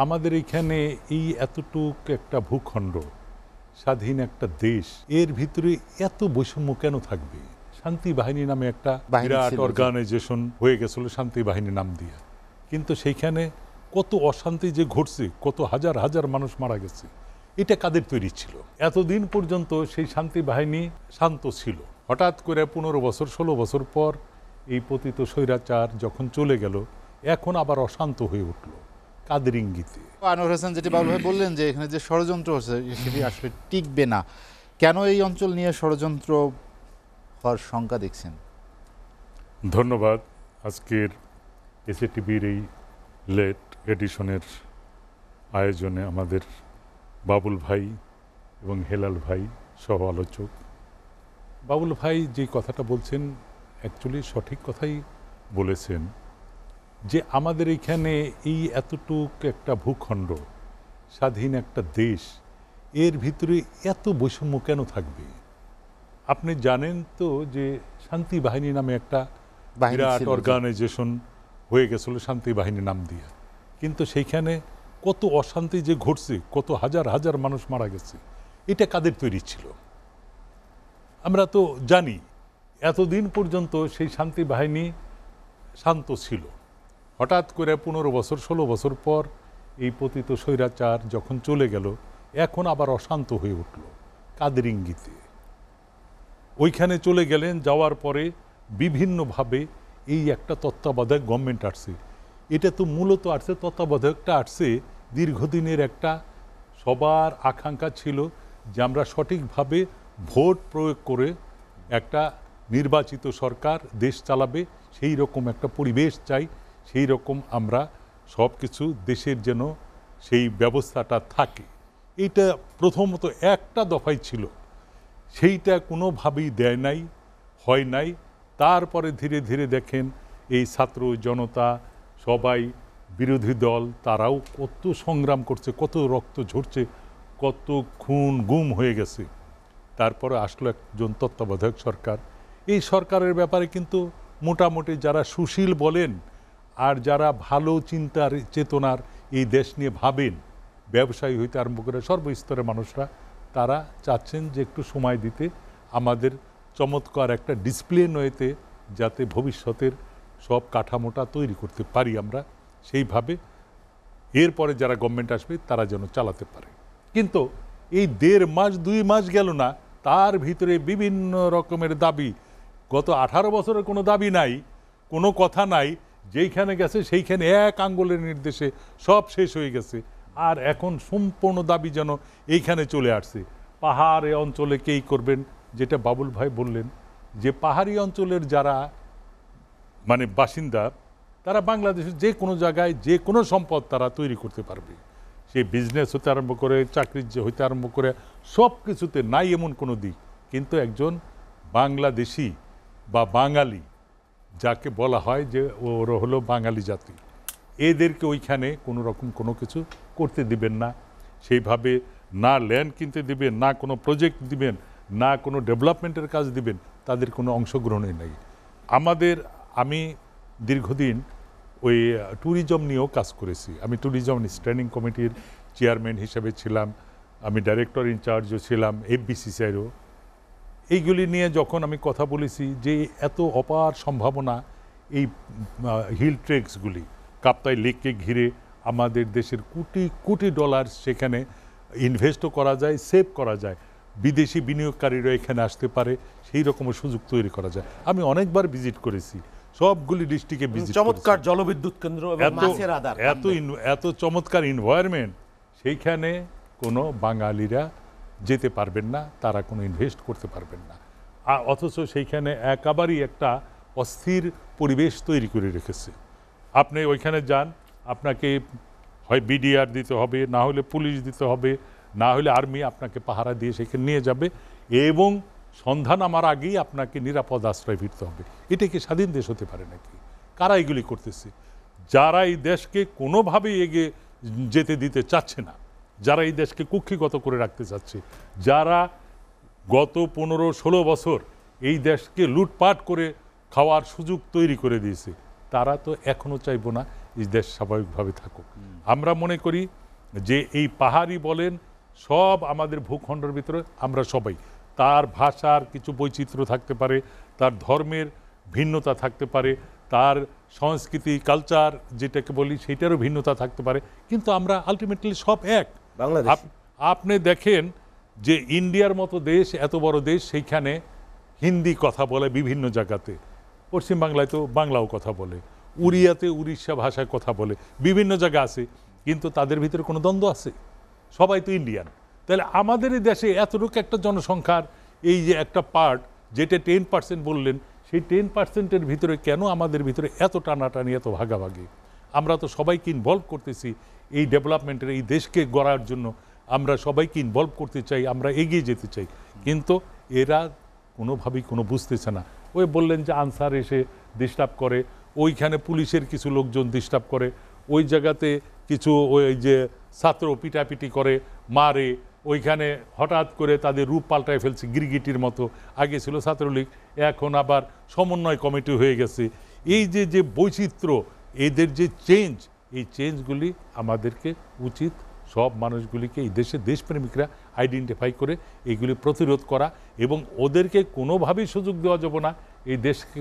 আমাদের এখানে এই এতটুক একটা ভূখণ্ড, স্বাধীন একটা দেশ, এর ভিতরে এত বৈষম্য কেন থাকবে? শান্তি বাহিনী নামে একটা বিরাট অর্গানাইজেশন হয়ে গেছিল শান্তি বাহিনী নাম দিয়ে, কিন্তু সেইখানে কত অশান্তি যে ঘটছে, কত হাজার হাজার মানুষ মারা গেছে, এটা কাদের তৈরি ছিল? এতদিন পর্যন্ত সেই শান্তি বাহিনী শান্ত ছিল। হঠাৎ করে 15 বছর 16 বছর পর এই পতিত স্বৈরাচার যখন চলে গেল, এখন আবার অশান্ত হয়ে উঠল। কাদের ইঙ্গিতে? আনোয়ার হোসেন যেটি বাবুল ভাই বললেন যে এখানে যে ষড়যন্ত্র হচ্ছে সেটি আসলে টিকবে না, কেন এই অঞ্চল নিয়ে ষড়যন্ত্র হওয়ার শঙ্কা দেখছেন? ধন্যবাদ। আজকের এসএটিভির এই লেট এডিশনের আয়োজনে আমাদের বাবুল ভাই এবং হেলাল ভাই সহ আলোচক। বাবুল ভাই যে কথাটা বলছেন অ্যাকচুয়ালি সঠিক কথাই বলেছেন, যে আমাদের এখানে এই এতটুক একটা ভূখণ্ড, স্বাধীন একটা দেশ, এর ভিতরে এত বৈষম্য কেন থাকবে? আপনি জানেন তো যে শান্তি বাহিনী নামে একটা বিরাট অর্গানাইজেশন হয়ে গেছিল শান্তি বাহিনী নাম দিয়ে, কিন্তু সেইখানে কত অশান্তি যে ঘটছে, কত হাজার হাজার মানুষ মারা গেছে, এটা কাদের তৈরি ছিল? আমরা তো জানি এতদিন পর্যন্ত সেই শান্তি বাহিনী শান্ত ছিল। হঠাৎ করে 15 বছর 16 বছর পর এই পতিত স্বৈরাচার যখন চলে গেল, এখন আবার অশান্ত হয়ে উঠল। কাদের ইঙ্গিতে? ওইখানে চলে গেলেন, যাওয়ার পরে বিভিন্নভাবে এই একটা তত্ত্বাবধায়ক গভর্নমেন্ট আসছে। এটা তো মূলত আসছে, তত্ত্বাবধায়কটা আসছে দীর্ঘদিনের একটা সবার আকাঙ্ক্ষা ছিল যে আমরা সঠিকভাবে ভোট প্রয়োগ করে একটা নির্বাচিত সরকার দেশ চালাবে, সেই রকম একটা পরিবেশ চাই, সেই রকম আমরা সব কিছু দেশের যেন সেই ব্যবস্থাটা থাকে। এইটা প্রথমত একটা দফাই ছিল, সেইটা কোনোভাবেই দেয় নাই, হয় নাই। তারপরে ধীরে ধীরে দেখেন এই ছাত্র জনতা সবাই, বিরোধী দল, তারাও কত সংগ্রাম করছে, কত রক্ত ঝরছে, কত খুন গুম হয়ে গেছে। তারপরে আসলো একজন তত্ত্বাবধায়ক সরকার। এই সরকারের ব্যাপারে কিন্তু মোটামুটি যারা সুশীল বলেন আর যারা ভালো চিন্তার চেতনার এই দেশ নিয়ে ভাবেন, ব্যবসায়ী হইতে আরম্ভ করে সর্বস্তরের মানুষরা, তারা চাচ্ছেন যে একটু সময় দিতে, আমাদের চমৎকার একটা ডিসিপ্লিন ওয়েতে যাতে ভবিষ্যতের সব কাঠামোটা তৈরি করতে পারি আমরা, সেইভাবে এরপরে যারা গভর্নমেন্ট আসবে তারা যেন চালাতে পারে। কিন্তু এই 1.5 মাস 2 মাস গেল না, তার ভিতরে বিভিন্ন রকমের দাবি। গত 18 বছরের কোনো দাবি নাই, কোনো কথা নাই, যেইখানে গেছে সেইখানে এক আঙ্গুলের নির্দেশে সব শেষ হয়ে গেছে। আর এখন সম্পূর্ণ দাবি যেন এইখানে চলে আসছে। পাহাড়ি অঞ্চলে কেই করবেন, যেটা বাবুল ভাই বললেন, যে পাহাড়ি অঞ্চলের যারা মানে বাসিন্দা, তারা বাংলাদেশের যে কোনো জায়গায় যে কোনো সম্পদ তারা তৈরি করতে পারবে। সে বিজনেস হতে আরম্ভ করে, চাকরি হইতে আরম্ভ করে, সব কিছুতে নাই এমন কোনো দিক। কিন্তু একজন বাংলাদেশি বা বাঙালি, যাকে বলা হয় যে ওরা হলো বাঙালি জাতি, এদেরকে ওইখানে কোনো রকম কোনো কিছু করতে দিবেন না। সেইভাবে না ল্যান্ড কিনতে দিবেন, না কোনো প্রজেক্ট দিবেন, না কোনো ডেভেলপমেন্টের কাজ দিবেন, তাদের কোনো অংশগ্রহণই নেই। আমি দীর্ঘদিন ওই ট্যুরিজম নিয়েও কাজ করেছি। আমি ট্যুরিজম স্ট্যান্ডিং কমিটির চেয়ারম্যান হিসেবে ছিলাম, আমি ডাইরেক্টর ইনচার্জও ছিলাম, এফবিসিসিআইরও। এইগুলি নিয়ে যখন আমি কথা বলেছি যে এত অপার সম্ভাবনা এই হিল ট্রেকসগুলি, কাপ্তাই লেককে ঘিরে আমাদের দেশের কোটি কোটি ডলার সেখানে ইনভেস্টও করা যায়, সেভ করা যায়, বিদেশি বিনিয়োগকারীরা এখানে আসতে পারে, সেই রকম সুযোগ তৈরি করা যায়। আমি অনেকবার ভিজিট করেছি, সবগুলি ডিস্ট্রিক্টে ভিজিট করেছি। চমৎকার জলবিদ্যুৎ কেন্দ্র, এত চমৎকার এনভায়রনমেন্ট, সেইখানে কোনো বাঙালিরা যেতে পারবেন না, তারা কোনো ইনভেস্ট করতে পারবেন না। অথচ সেইখানে একেবারেই একটা অস্থির পরিবেশ তৈরি করে রেখেছে। আপনি ওইখানে যান, আপনাকে হয় বিডিআর দিতে হবে, না হলে পুলিশ দিতে হবে, না হলে আর্মি আপনাকে পাহারা দিয়ে সেখানে নিয়ে যাবে, এবং সন্ধ্যা নামার আগেই আপনাকে নিরাপদ আশ্রয় ফিরতে হবে। এটা কি স্বাধীন দেশ হতে পারে নাকি? কারা এগুলি করতেছে? যারা এই দেশকে কোনোভাবেই এগিয়ে যেতে দিতে চাচ্ছে না, যারা এই দেশকে কুক্ষিগত করে রাখতে চাচ্ছে, যারা গত 15-16 বছর এই দেশকে লুটপাট করে খাওয়ার সুযোগ তৈরি করে দিয়েছে, তারা তো এখনও চাইব না এই দেশ স্বাভাবিকভাবে থাকুক। আমরা মনে করি যে এই পাহাড়ি বলেন সব আমাদের ভূখণ্ডের ভিতরে আমরা সবাই, তার ভাষার কিছু বৈচিত্র্য থাকতে পারে, তার ধর্মের ভিন্নতা থাকতে পারে, তার সংস্কৃতি কালচার যেটাকে বলি সেটারও ভিন্নতা থাকতে পারে, কিন্তু আমরা আলটিমেটলি সব এক। বাংলাদেশ আপনি দেখেন যে ইন্ডিয়ার মতো দেশ, এত বড় দেশ, সেইখানে হিন্দি কথা বলে বিভিন্ন জায়গাতে, পশ্চিমবাংলায় তো বাংলাও কথা বলে, উড়িয়াতে উড়িষ্যা ভাষায় কথা বলে, বিভিন্ন জায়গা আছে, কিন্তু তাদের ভিতরে কোনো দ্বন্দ্ব আছে? সবাই তো ইন্ডিয়ান। তাহলে আমাদের এই দেশে এতটুকু একটা জনসংখ্যার এই যে একটা পার্ট, যেটা 10% বললেন, সেই 10%-এর ভিতরে কেন আমাদের ভিতরে এত টানাটানি, এত ভাগাভাগি? আমরা তো সবাইকে ইনভলভ করতেছি এই ডেভেলপমেন্টের, এই দেশকে গড়ার জন্য আমরা সবাইকে ইনভলভ করতে চাই, আমরা এগিয়ে যেতে চাই, কিন্তু এরা কোনোভাবেই কোনো বুঝতেছে না। ওই বললেন যে আনসার এসে ডিস্টার্ব করে, ওইখানে পুলিশের কিছু লোকজন ডিস্টার্ব করে, ওই জায়গাতে কিছু ওই যে ছাত্র পিটাপিটি করে, মারে, ওইখানে হঠাৎ করে তাদের রূপ পাল্টায় ফেলছে গিরগিটির মতো। আগে ছিল ছাত্রলীগ, এখন আবার সমন্বয় কমিটি হয়ে গেছে। এই যে যে বৈচিত্র্য, এদের যে চেঞ্জ, এই চেঞ্জগুলি আমাদেরকে উচিত সব মানুষগুলিকে, এই দেশের দেশপ্রেমিকরা আইডেন্টিফাই করে এইগুলি প্রতিরোধ করা, এবং ওদেরকে কোনোভাবেই সুযোগ দেওয়া যাবে না এই দেশকে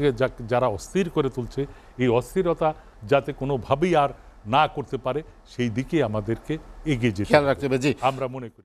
যারা অস্থির করে তুলছে, এই অস্থিরতা যাতে কোনোভাবেই আর না করতে পারে, সেই দিকে আমাদেরকে এগিয়ে যেতে খেয়াল রাখতে হবে। জি, আমরা মনে করি।